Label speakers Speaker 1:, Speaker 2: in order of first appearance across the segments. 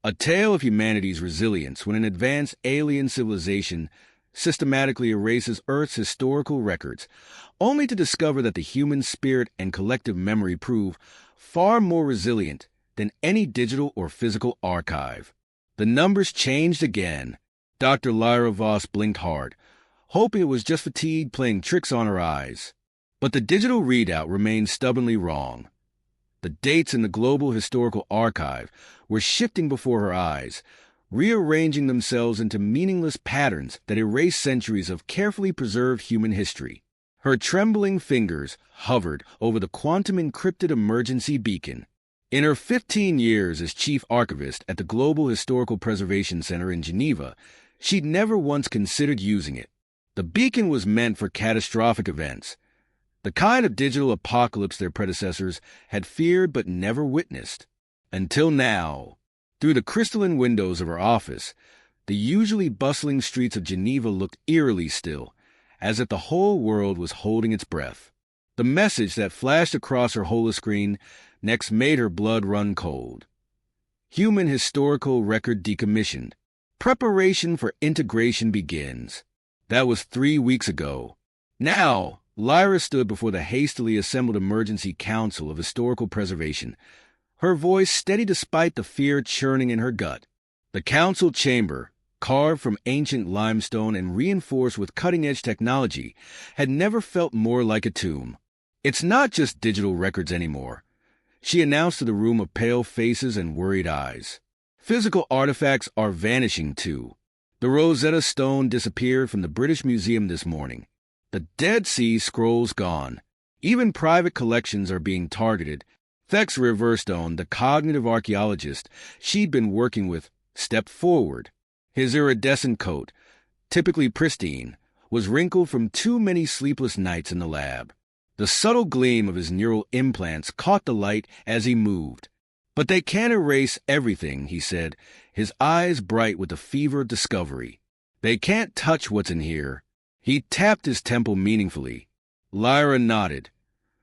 Speaker 1: A tale of humanity's resilience when an advanced alien civilization systematically erases Earth's historical records, only to discover that the human spirit and collective memory prove far more resilient than any digital or physical archive. The numbers changed again. Dr. Lyra Voss blinked hard, hoping it was just fatigue playing tricks on her eyes. But the digital readout remained stubbornly wrong. The dates in the Global Historical Archive were shifting before her eyes, rearranging themselves into meaningless patterns that erase centuries of carefully preserved human history. Her trembling fingers hovered over the quantum-encrypted emergency beacon. In her 15 years as chief archivist at the Global Historical Preservation Center in Geneva, she'd never once considered using it. The beacon was meant for catastrophic events, the kind of digital apocalypse their predecessors had feared but never witnessed. Until now, through the crystalline windows of her office, the usually bustling streets of Geneva looked eerily still, as if the whole world was holding its breath. The message that flashed across her holoscreen next made her blood run cold. Human historical record decommissioned. Preparation for integration begins. That was 3 weeks ago. Now, Lyra stood before the hastily assembled Emergency Council of Historical Preservation, her voice steady despite the fear churning in her gut. The council chamber, carved from ancient limestone and reinforced with cutting-edge technology, had never felt more like a tomb. It's not just digital records anymore, she announced to the room of pale faces and worried eyes. Physical artifacts are vanishing too. The Rosetta Stone disappeared from the British Museum this morning. The Dead Sea Scrolls gone. Even private collections are being targeted. Thex Riverstone, the cognitive archaeologist she'd been working with, stepped forward. His iridescent coat, typically pristine, was wrinkled from too many sleepless nights in the lab. The subtle gleam of his neural implants caught the light as he moved. "But they can't erase everything," he said, his eyes bright with the fever of discovery. "They can't touch what's in here." He tapped his temple meaningfully. Lyra nodded,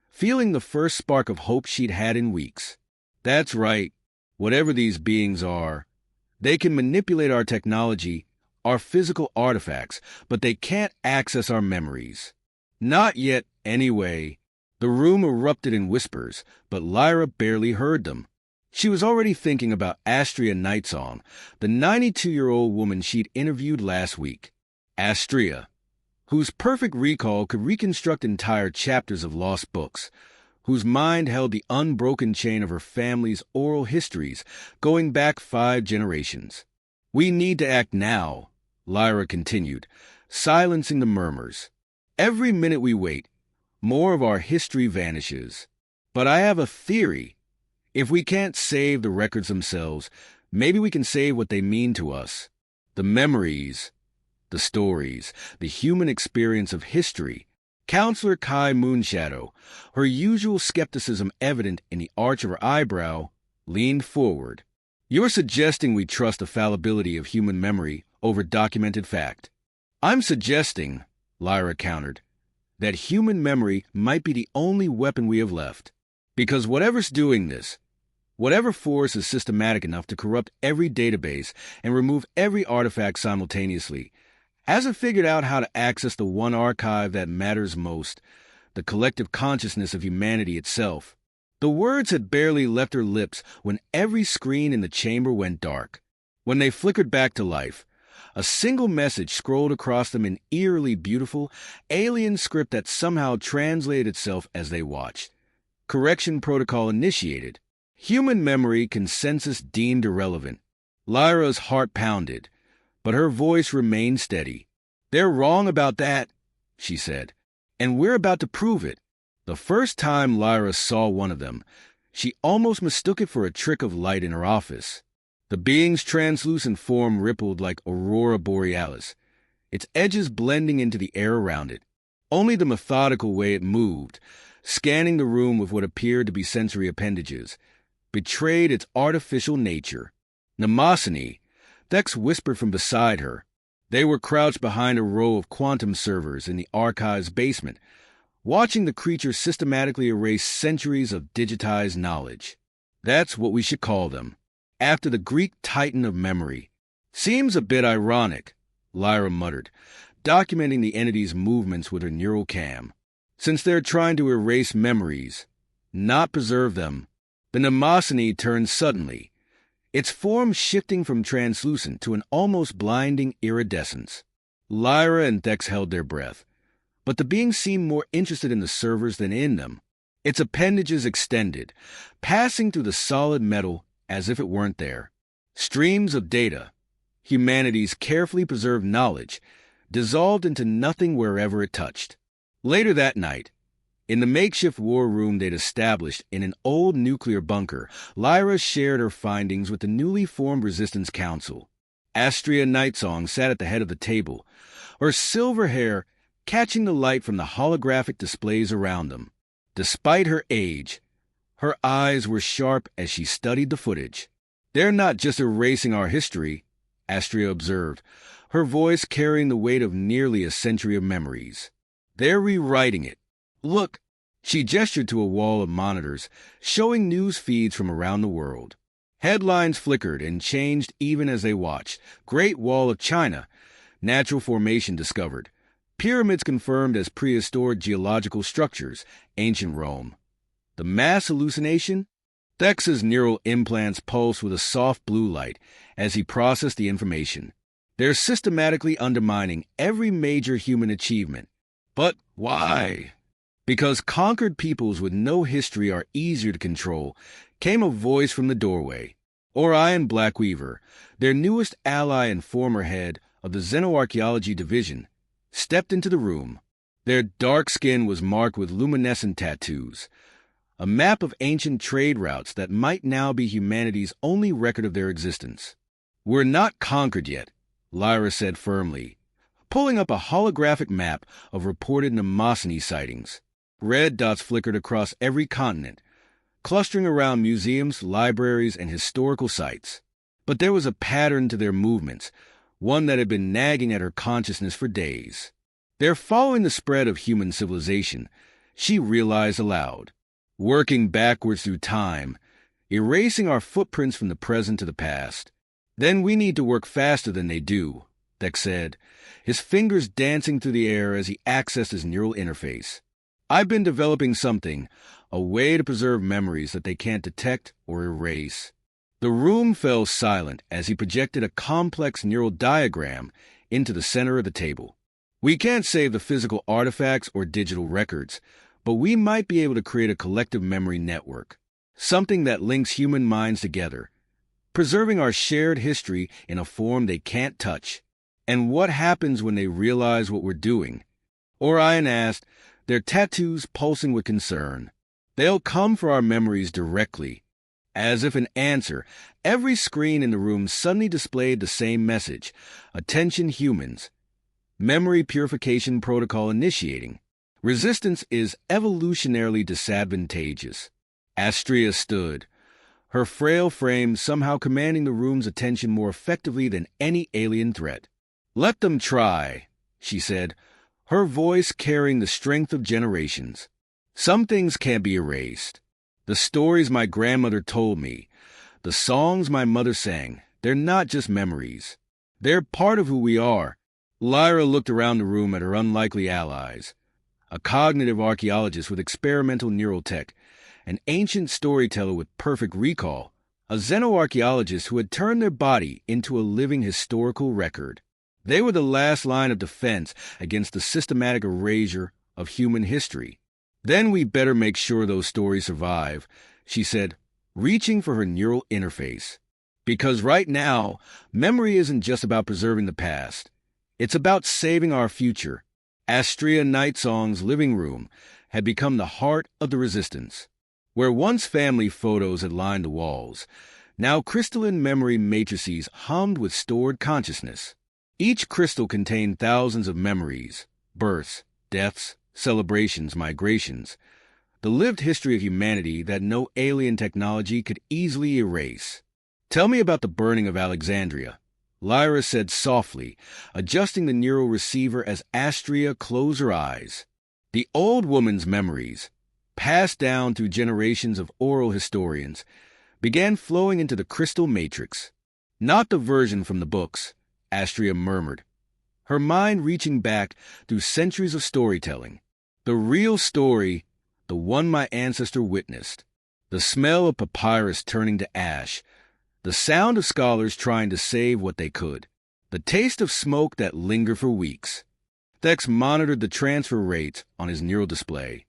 Speaker 1: feeling the first spark of hope she'd had in weeks. "That's right. Whatever these beings are, they can manipulate our technology, our physical artifacts, but they can't access our memories." Not yet, anyway. The room erupted in whispers, but Lyra barely heard them. She was already thinking about Astria Nightsong, the 92-year-old woman she'd interviewed last week. Astria, whose perfect recall could reconstruct entire chapters of lost books, whose mind held the unbroken chain of her family's oral histories going back 5 generations. "We need to act now," Lyra continued, silencing the murmurs. "Every minute we wait, more of our history vanishes. But I have a theory. If we can't save the records themselves, maybe we can save what they mean to us. The memories, the stories, the human experience of history." Counselor Kai Moonshadow, her usual skepticism evident in the arch of her eyebrow, leaned forward. "You're suggesting we trust the fallibility of human memory over documented fact." "I'm suggesting," Lyra countered, "that human memory might be the only weapon we have left. Because whatever's doing this, whatever force is systematic enough to corrupt every database and remove every artifact simultaneously, hasn't figured out how to access the one archive that matters most, the collective consciousness of humanity itself." The words had barely left her lips when every screen in the chamber went dark. When they flickered back to life, a single message scrolled across them in eerily beautiful, alien script that somehow translated itself as they watched. Correction protocol initiated. Human memory consensus deemed irrelevant. Lyra's heart pounded, but her voice remained steady. "They're wrong about that," she said, "and we're about to prove it." The first time Lyra saw one of them, she almost mistook it for a trick of light in her office. The being's translucent form rippled like aurora borealis, its edges blending into the air around it. Only the methodical way it moved, scanning the room with what appeared to be sensory appendages, betrayed its artificial nature. "Mnemosyne," Thex whispered from beside her. They were crouched behind a row of quantum servers in the archive's basement, watching the creature systematically erase centuries of digitized knowledge. "That's what we should call them." after the Greek titan of memory. Seems a bit ironic, Lyra muttered, documenting the entity's movements with her neural cam. Since they're trying to erase memories, not preserve them, the Mnemosyne turned suddenly, its form shifting from translucent to an almost blinding iridescence. Lyra and Thex held their breath, but the being seemed more interested in the servers than in them. Its appendages extended, passing through the solid metal as if it weren't there. Streams of data, humanity's carefully preserved knowledge, dissolved into nothing wherever it touched. Later that night, in the makeshift war room they'd established in an old nuclear bunker, Lyra shared her findings with the newly formed Resistance Council. Astria Nightsong sat at the head of the table, her silver hair catching the light from the holographic displays around them. Despite her age, her eyes were sharp as she studied the footage. "They're not just erasing our history," Astria observed, her voice carrying the weight of nearly a century of memories. "They're rewriting it. Look," she gestured to a wall of monitors, showing news feeds from around the world. Headlines flickered and changed even as they watched. Great Wall of China, natural formation discovered. Pyramids confirmed as prehistoric geological structures, ancient Rome. The mass hallucination? Thex's neural implants pulsed with a soft blue light as he processed the information. They're systematically undermining every major human achievement. But why? Because conquered peoples with no history are easier to control, came a voice from the doorway. Orion Blackweaver, their newest ally and former head of the Xenoarchaeology Division, stepped into the room. Their dark skin was marked with luminescent tattoos, a map of ancient trade routes that might now be humanity's only record of their existence. "We're not conquered yet," Lyra said firmly, pulling up a holographic map of reported Mnemosyne sightings. Red dots flickered across every continent, clustering around museums, libraries, and historical sites. But there was a pattern to their movements, one that had been nagging at her consciousness for days. "They're following the spread of human civilization," she realized aloud, "working backwards through time, erasing our footprints from the present to the past. Then we need to work faster than they do," Thex said, his fingers dancing through the air as he accessed his neural interface. "I've been developing something, a way to preserve memories that they can't detect or erase." The room fell silent as he projected a complex neural diagram into the center of the table. "We can't save the physical artifacts or digital records, but we might be able to create a collective memory network, something that links human minds together, preserving our shared history in a form they can't touch." "And what happens when they realize what we're doing?" Orion asked, their tattoos pulsing with concern. "They'll come for our memories directly." As if an answer, every screen in the room suddenly displayed the same message. "Attention humans. Memory purification protocol initiating. Resistance is evolutionarily disadvantageous." Astria stood, her frail frame somehow commanding the room's attention more effectively than any alien threat. "Let them try," she said, her voice carrying the strength of generations. "Some things can't be erased. The stories my grandmother told me, the songs my mother sang, they're not just memories. They're part of who we are." Lyra looked around the room at her unlikely allies, a cognitive archaeologist with experimental neural tech, an ancient storyteller with perfect recall, a xenoarchaeologist who had turned their body into a living historical record. They were the last line of defense against the systematic erasure of human history. "Then we better make sure those stories survive," she said, reaching for her neural interface. "Because right now, memory isn't just about preserving the past. It's about saving our future." Astria Nightsong's living room had become the heart of the resistance. Where once family photos had lined the walls, now crystalline memory matrices hummed with stored consciousness. Each crystal contained thousands of memories, births, deaths, celebrations, migrations, the lived history of humanity that no alien technology could easily erase. "Tell me about the burning of Alexandria," Lyra said softly, adjusting the neural receiver as Astria closed her eyes. The old woman's memories, passed down through generations of oral historians, began flowing into the crystal matrix. Not the version from the books, Astria murmured, her mind reaching back through centuries of storytelling. The real story, the one my ancestor witnessed. The smell of papyrus turning to ash, the sound of scholars trying to save what they could, the taste of smoke that lingered for weeks. Thex monitored the transfer rates on his neural display.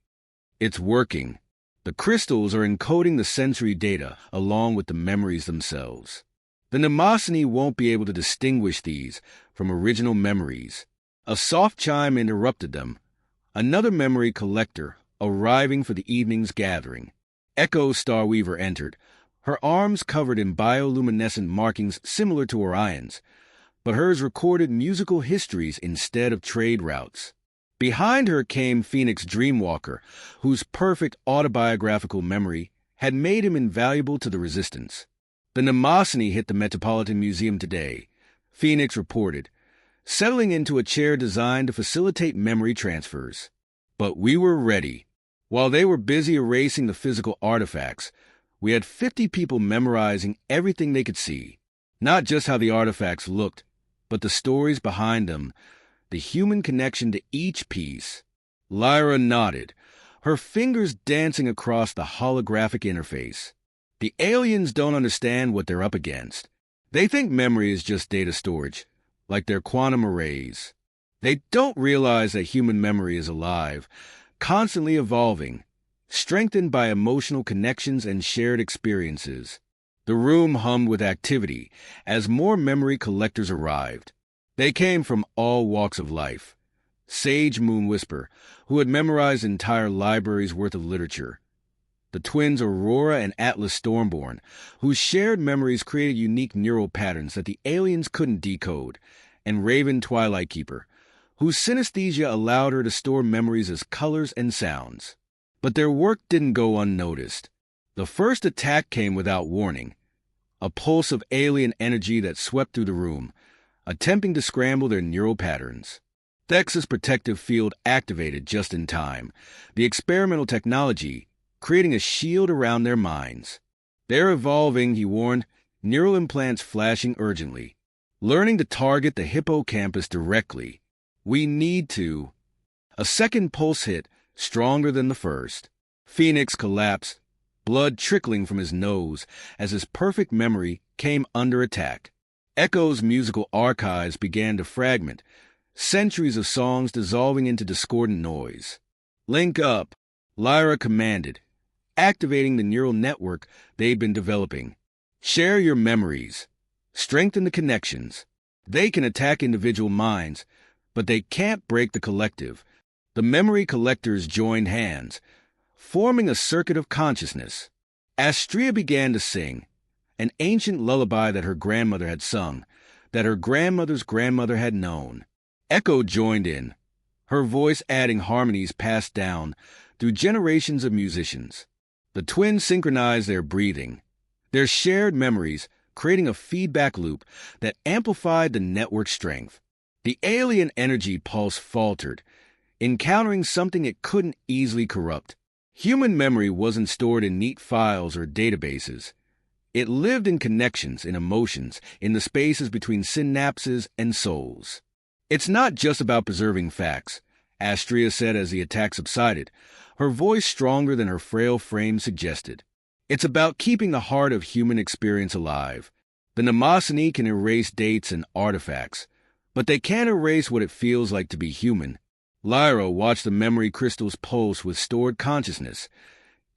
Speaker 1: It's working. The crystals are encoding the sensory data along with the memories themselves. The Mnemosyne won't be able to distinguish these from original memories. A soft chime interrupted them. Another memory collector arriving for the evening's gathering. Echo Starweaver entered, her arms covered in bioluminescent markings similar to Orion's, but hers recorded musical histories instead of trade routes. Behind her came Phoenix Dreamwalker, whose perfect autobiographical memory had made him invaluable to the Resistance. The Mnemosyne hit the Metropolitan Museum today, Phoenix reported, settling into a chair designed to facilitate memory transfers. But we were ready. While they were busy erasing the physical artifacts, we had 50 people memorizing everything they could see. Not just how the artifacts looked, but the stories behind them, the human connection to each piece. Lyra nodded, her fingers dancing across the holographic interface. The aliens don't understand what they're up against. They think memory is just data storage, like their quantum arrays. They don't realize that human memory is alive, constantly evolving, strengthened by emotional connections and shared experiences. The room hummed with activity as more memory collectors arrived. They came from all walks of life. Sage Moonwhisper, who had memorized entire libraries' worth of literature. The twins Aurora and Atlas Stormborn, whose shared memories created unique neural patterns that the aliens couldn't decode. And Raven Twilight Keeper, whose synesthesia allowed her to store memories as colors and sounds. But their work didn't go unnoticed. The first attack came without warning, a pulse of alien energy that swept through the room, attempting to scramble their neural patterns. Thex's protective field activated just in time, the experimental technology creating a shield around their minds. They're evolving, he warned, neural implants flashing urgently, learning to target the hippocampus directly. We need to. A second pulse hit, stronger than the first. Phoenix collapsed, blood trickling from his nose as his perfect memory came under attack. Echo's musical archives began to fragment, centuries of songs dissolving into discordant noise. Link up, Lyra commanded, activating the neural network they'd been developing. Share your memories. Strengthen the connections. They can attack individual minds, but they can't break the collective. The memory collectors joined hands, forming a circuit of consciousness. Astria began to sing, an ancient lullaby that her grandmother had sung, that her grandmother's grandmother had known. Echo joined in, her voice adding harmonies passed down through generations of musicians. The twins synchronized their breathing, their shared memories creating a feedback loop that amplified the network strength. The alien energy pulse faltered, encountering something it couldn't easily corrupt. Human memory wasn't stored in neat files or databases. It lived in connections, in emotions, in the spaces between synapses and souls. It's not just about preserving facts, Astria said as the attack subsided, her voice stronger than her frail frame suggested. It's about keeping the heart of human experience alive. The Mnemosyne can erase dates and artifacts, but they can't erase what it feels like to be human. Lyra watched the memory crystals pulse with stored consciousness,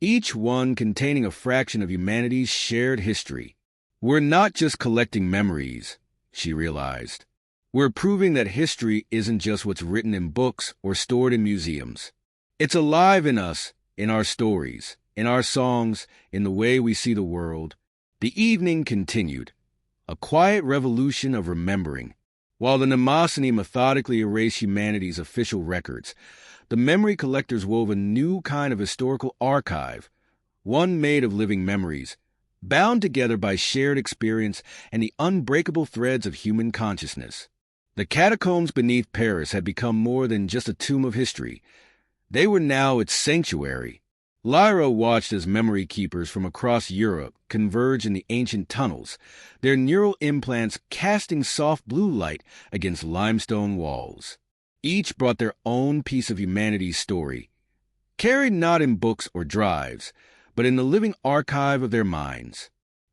Speaker 1: each one containing a fraction of humanity's shared history. We're not just collecting memories, she realized. We're proving that history isn't just what's written in books or stored in museums. It's alive in us, in our stories, in our songs, in the way we see the world. The evening continued, a quiet revolution of remembering. While the Mnemosyne methodically erased humanity's official records, the memory collectors wove a new kind of historical archive, one made of living memories, bound together by shared experience and the unbreakable threads of human consciousness. The catacombs beneath Paris had become more than just a tomb of history. They were now its sanctuary. Lyra watched as memory keepers from across Europe converge in the ancient tunnels, their neural implants casting soft blue light against limestone walls. Each brought their own piece of humanity's story, carried not in books or drives, but in the living archive of their minds.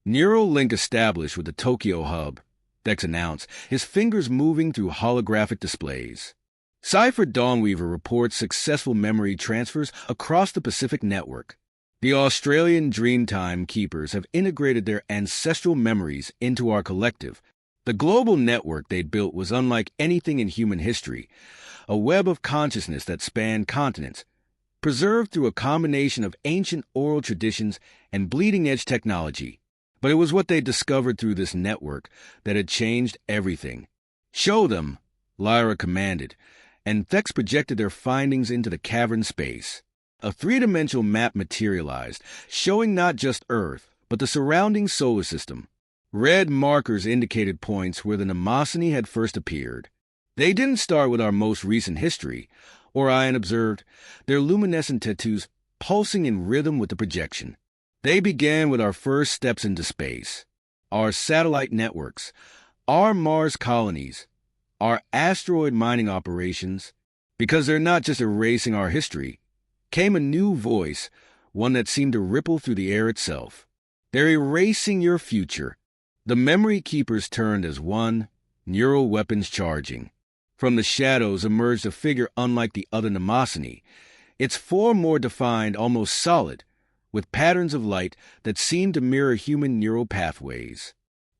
Speaker 1: Neural link established with the Tokyo hub, Dex announced, his fingers moving through holographic displays. Sci-Fi Dawnweaver reports successful memory transfers across the Pacific network. The Australian Dreamtime Keepers have integrated their ancestral memories into our collective. The global network they'd built was unlike anything in human history, a web of consciousness that spanned continents, preserved through a combination of ancient oral traditions and bleeding-edge technology. But it was what they discovered through this network that had changed everything. "Show them," Lyra commanded, and Thex projected their findings into the cavern space. A three-dimensional map materialized, showing not just Earth, but the surrounding solar system. Red markers indicated points where the Mnemosyne had first appeared. They didn't start with our most recent history, Orion observed, their luminescent tattoos pulsing in rhythm with the projection. They began with our first steps into space, our satellite networks, our Mars colonies, our asteroid mining operations. Because they're not just erasing our history, came a new voice, one that seemed to ripple through the air itself. They're erasing your future. The memory keepers turned as one, neural weapons charging. From the shadows emerged a figure unlike the other Mnemosyne, its form more defined, almost solid, with patterns of light that seemed to mirror human neural pathways.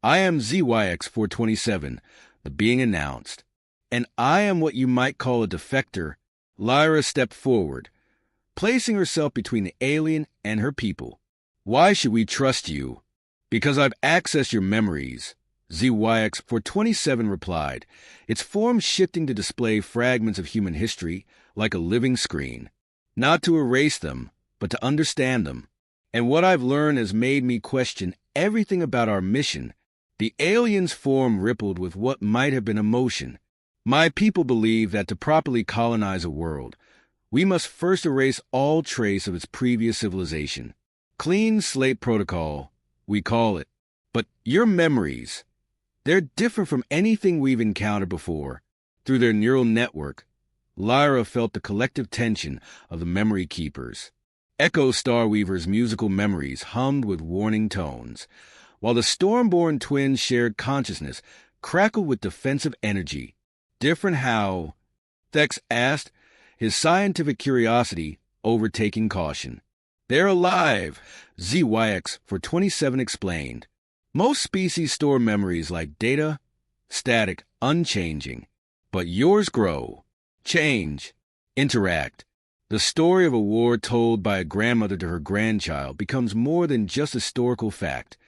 Speaker 1: "I am ZYX-427, the being announced. And I am what you might call a defector." Lyra stepped forward, placing herself between the alien and her people. "Why should we trust you?" "Because I've accessed your memories," ZYX-427 replied, its form shifting to display fragments of human history like a living screen. "Not to erase them, but to understand them. And what I've learned has made me question everything about our mission." The alien's form rippled with what might have been emotion. "My people believe that to properly colonize a world, we must first erase all trace of its previous civilization. Clean slate protocol, we call it. But your memories, they're different from anything we've encountered before." Through their neural network, Lyra felt the collective tension of the memory keepers. Echo Starweaver's musical memories hummed with warning tones, while the Stormborn twins' shared consciousness crackled with defensive energy. "Different how?" Thex asked, his scientific curiosity overtaking caution. "They're alive," ZYX-427 explained. "Most species store memories like data, static, unchanging. But yours grow, change, interact. The story of a war told by a grandmother to her grandchild becomes more than just historical fact.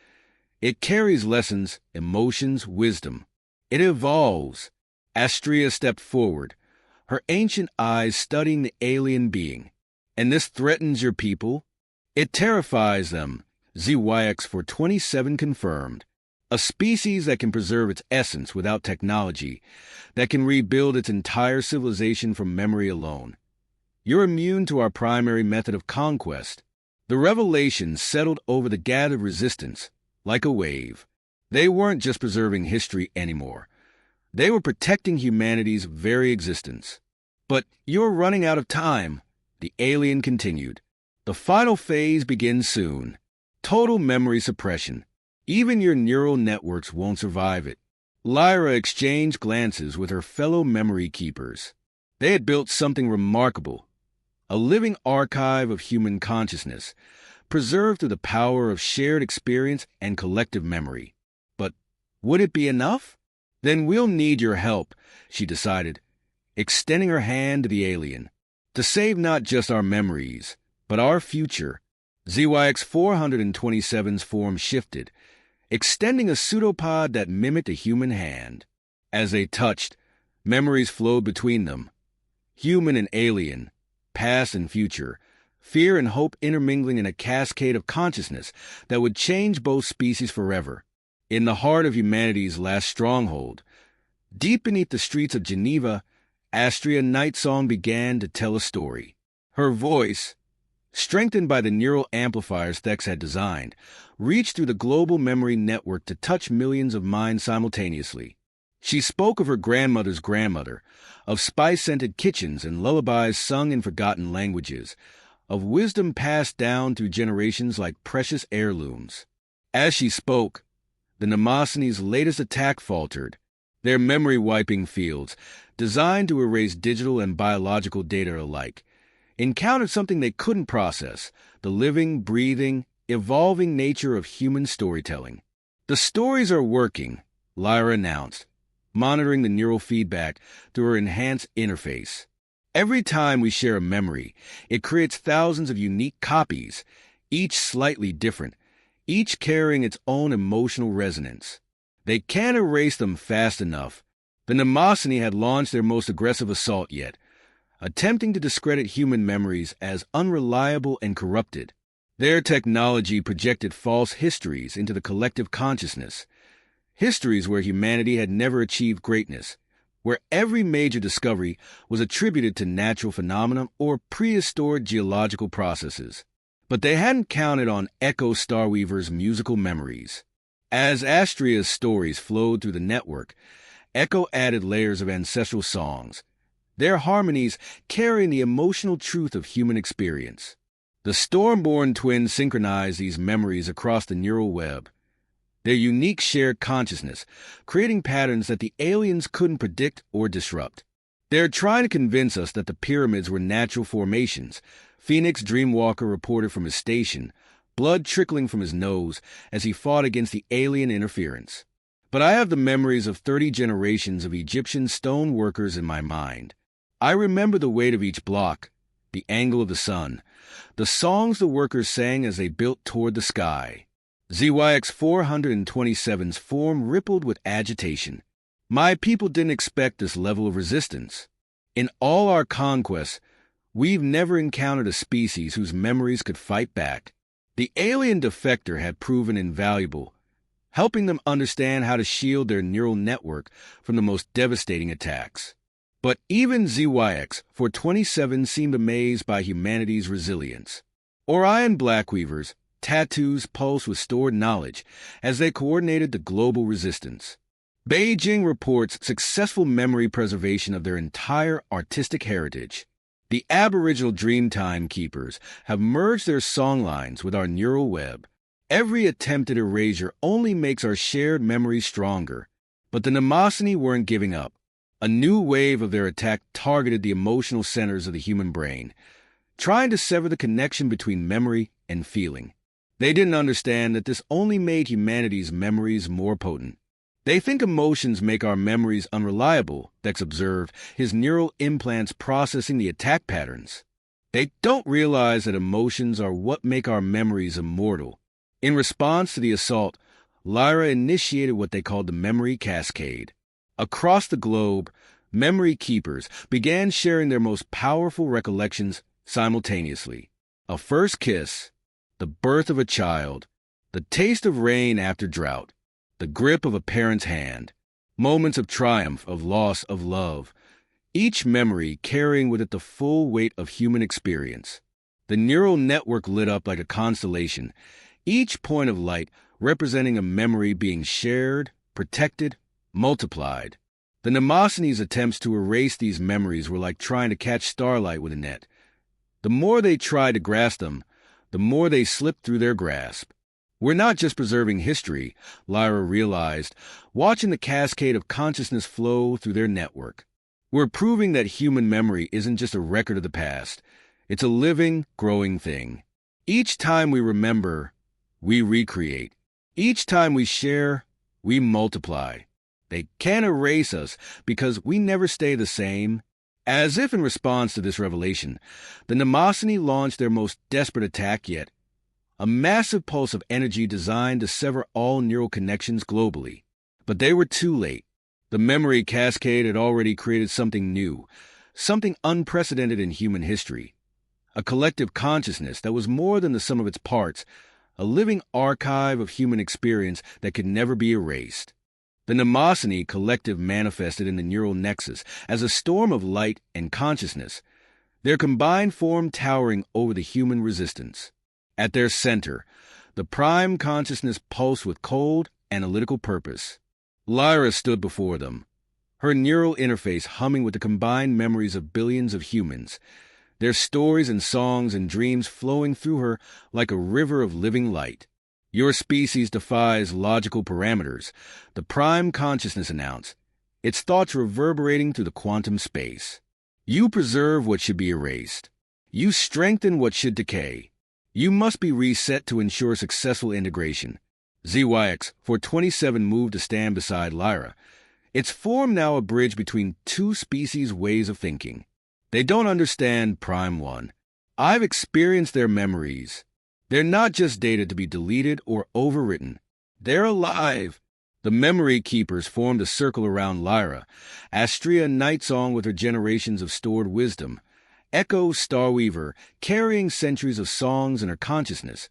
Speaker 1: It carries lessons, emotions, wisdom. It evolves." Astrea stepped forward, her ancient eyes studying the alien being. "And this threatens your people?" "It terrifies them," ZYX-427 confirmed. "A species that can preserve its essence without technology, that can rebuild its entire civilization from memory alone. You're immune to our primary method of conquest." The revelation settled over the gathered resistance, like a wave. They weren't just preserving history anymore. They were protecting humanity's very existence. "But you're running out of time," the alien continued. "The final phase begins soon. Total memory suppression. Even your neural networks won't survive it." Lyra exchanged glances with her fellow memory keepers. They had built something remarkable, a living archive of human consciousness, preserved through the power of shared experience and collective memory. But would it be enough? "Then we'll need your help," she decided, extending her hand to the alien. "To save not just our memories, but our future." ZYX-427's form shifted, extending a pseudopod that mimicked a human hand. As they touched, memories flowed between them. Human and alien, past and future, fear and hope intermingling in a cascade of consciousness that would change both species forever. In the heart of humanity's last stronghold, deep beneath the streets of Geneva, Astrea Nightsong began to tell a story. Her voice, strengthened by the neural amplifiers Thex had designed, reached through the global memory network to touch millions of minds simultaneously. She spoke of her grandmother's grandmother, of spice-scented kitchens and lullabies sung in forgotten languages, of wisdom passed down through generations like precious heirlooms. As she spoke, the Mnemosynes' latest attack faltered. Their memory-wiping fields, designed to erase digital and biological data alike, encountered something they couldn't process: the living, breathing, evolving nature of human storytelling. "The stories are working," Lyra announced, monitoring the neural feedback through her enhanced interface. "Every time we share a memory, it creates thousands of unique copies, each slightly different, each carrying its own emotional resonance. They can't erase them fast enough." The Mnemosyne had launched their most aggressive assault yet, attempting to discredit human memories as unreliable and corrupted. Their technology projected false histories into the collective consciousness, histories where humanity had never achieved greatness, where every major discovery was attributed to natural phenomena or prehistoric geological processes. But they hadn't counted on Echo Starweaver's musical memories. As Astria's stories flowed through the network, Echo added layers of ancestral songs, their harmonies carrying the emotional truth of human experience. The Stormborn twins synchronized these memories across the neural web, their unique shared consciousness, creating patterns that the aliens couldn't predict or disrupt. They're trying to convince us that the pyramids were natural formations, Phoenix Dreamwalker reported from his station, blood trickling from his nose as he fought against the alien interference. But I have the memories of 30 generations of Egyptian stone workers in my mind. I remember the weight of each block, the angle of the sun, the songs the workers sang as they built toward the sky. ZYX 427's form rippled with agitation. My people didn't expect this level of resistance. In all our conquests, we've never encountered a species whose memories could fight back. The alien Defector had proven invaluable, helping them understand how to shield their neural network from the most devastating attacks. But even ZYX 427 seemed amazed by humanity's resilience. Orion Blackweaver's tattoos pulsed with stored knowledge as they coordinated the global resistance. Beijing reports successful memory preservation of their entire artistic heritage. The Aboriginal Dreamtime Keepers have merged their songlines with our neural web. Every attempted erasure only makes our shared memories stronger. But the Mnemosyne weren't giving up. A new wave of their attack targeted the emotional centers of the human brain, trying to sever the connection between memory and feeling. They didn't understand that this only made humanity's memories more potent. "They think emotions make our memories unreliable," Dex observed, his neural implants processing the attack patterns. "They don't realize that emotions are what make our memories immortal." In response to the assault, Lyra initiated what they called the Memory Cascade. Across the globe, memory keepers began sharing their most powerful recollections simultaneously. A first kiss, the birth of a child, the taste of rain after drought, the grip of a parent's hand, moments of triumph, of loss, of love, each memory carrying with it the full weight of human experience. The neural network lit up like a constellation, each point of light representing a memory being shared, protected, multiplied. The Mnemosyne's attempts to erase these memories were like trying to catch starlight with a net. The more they tried to grasp them, the more they slipped through their grasp. "We're not just preserving history," Lyra realized, watching the cascade of consciousness flow through their network. "We're proving that human memory isn't just a record of the past. It's a living, growing thing. Each time we remember, we recreate. Each time we share, we multiply. They can't erase us because we never stay the same." As if in response to this revelation, the Mnemosyne launched their most desperate attack yet, a massive pulse of energy designed to sever all neural connections globally. But they were too late. The Memory Cascade had already created something new, something unprecedented in human history, a collective consciousness that was more than the sum of its parts, a living archive of human experience that could never be erased. The Mnemosyne collective manifested in the neural nexus as a storm of light and consciousness. their combined form towering over the human resistance. At their center, the prime consciousness pulsed with cold, analytical purpose. Lyra stood before them, her neural interface humming with the combined memories of billions of humans, their stories and songs and dreams flowing through her like a river of living light. "Your species defies logical parameters," the prime consciousness announced, its thoughts reverberating through the quantum space. "You preserve what should be erased. You strengthen what should decay. You must be reset to ensure successful integration." ZYX 427 moved to stand beside Lyra, its form now a bridge between two species' ways of thinking. "They don't understand, Prime One. I've experienced their memories. They're not just data to be deleted or overwritten. They're alive." The memory keepers formed a circle around Lyra, Astrea Nightsong with her generations of stored wisdom, Echo Starweaver carrying centuries of songs in her consciousness,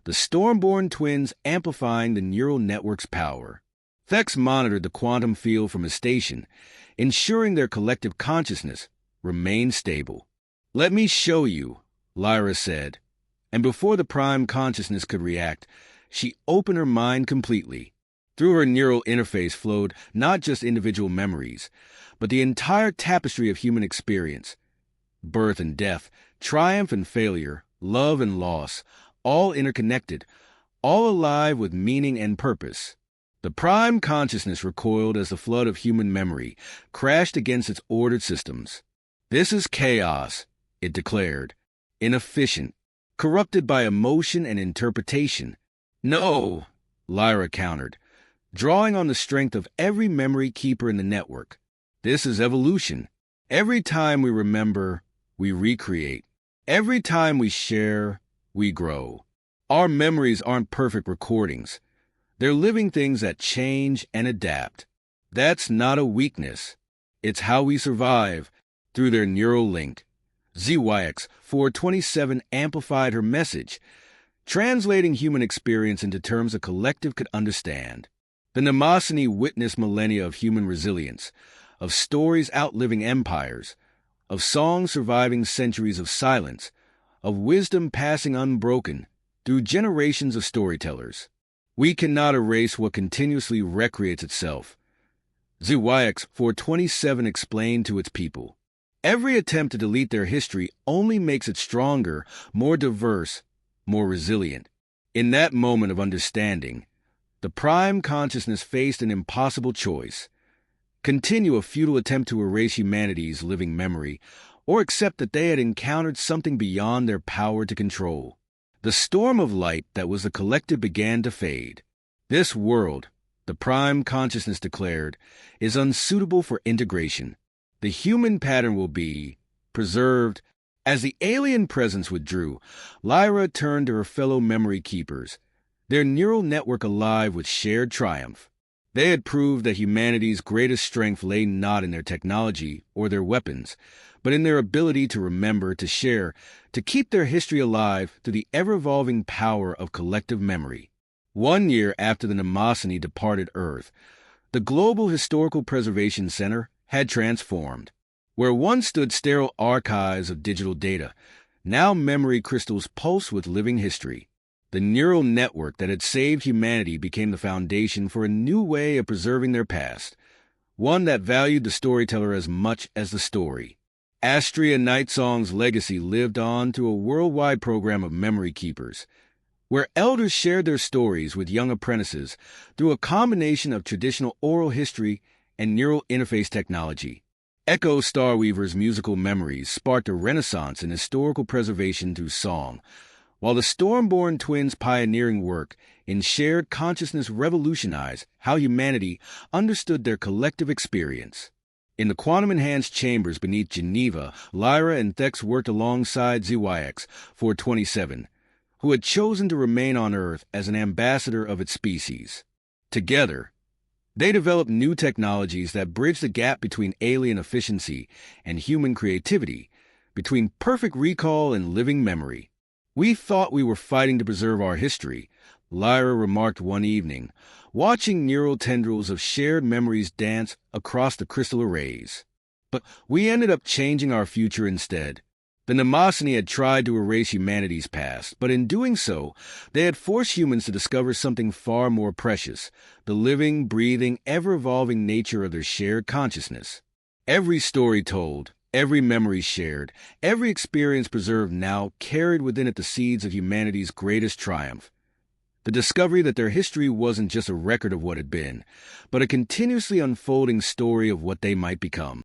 Speaker 1: the Stormborn twins amplifying the neural network's power. Thex monitored the quantum field from his station, ensuring their collective consciousness remained stable. "Let me show you," Lyra said, and before the prime consciousness could react, she opened her mind completely. Through her neural interface flowed not just individual memories, but the entire tapestry of human experience. Birth and death, triumph and failure, love and loss, all interconnected, all alive with meaning and purpose. The prime consciousness recoiled as the flood of human memory crashed against its ordered systems. "This is chaos," it declared, inefficient, corrupted by emotion and interpretation. "No," Lyra countered, drawing on the strength of every memory keeper in the network. "This is evolution. Every time we remember, we recreate. Every time we share, we grow. Our memories aren't perfect recordings. They're living things that change and adapt. That's not a weakness. It's how we survive." Through their neural link, ZYX 427 amplified her message, translating human experience into terms a collective could understand. The Mnemosyne witnessed millennia of human resilience, of stories outliving empires, of songs surviving centuries of silence, of wisdom passing unbroken through generations of storytellers. "We cannot erase what continuously recreates itself," ZYX 427 explained to its people. "Every attempt to delete their history only makes it stronger, more diverse, more resilient." In that moment of understanding, the prime consciousness faced an impossible choice: continue a futile attempt to erase humanity's living memory, or accept that they had encountered something beyond their power to control. The storm of light that was the collective began to fade. "This world," the prime consciousness declared, "is unsuitable for integration. The human pattern will be preserved." As the alien presence withdrew, Lyra turned to her fellow memory keepers, their neural network alive with shared triumph. They had proved that humanity's greatest strength lay not in their technology or their weapons, but in their ability to remember, to share, to keep their history alive through the ever-evolving power of collective memory. 1 year after the Mnemosyne departed Earth, the Global Historical Preservation Center had transformed. Where once stood sterile archives of digital data, now memory crystals pulse with living history. The neural network that had saved humanity became the foundation for a new way of preserving their past, one that valued the storyteller as much as the story. Astrea Nightsong's legacy lived on through a worldwide program of memory keepers, where elders shared their stories with young apprentices through a combination of traditional oral history and neural interface technology. Echo Starweaver's musical memories sparked a renaissance in historical preservation through song, while the Stormborn twins' pioneering work in shared consciousness revolutionized how humanity understood their collective experience. In the quantum-enhanced chambers beneath Geneva, Lyra and Thex worked alongside ZYX 427, who had chosen to remain on Earth as an ambassador of its species. Together, they developed new technologies that bridge the gap between alien efficiency and human creativity, between perfect recall and living memory. "We thought we were fighting to preserve our history," Lyra remarked one evening, watching neural tendrils of shared memories dance across the crystal arrays. "But we ended up changing our future instead. The Mnemosyne had tried to erase humanity's past, but in doing so, they had forced humans to discover something far more precious: the living, breathing, ever-evolving nature of their shared consciousness. Every story told, every memory shared, every experience preserved now carried within it the seeds of humanity's greatest triumph. The discovery that their history wasn't just a record of what had been, but a continuously unfolding story of what they might become.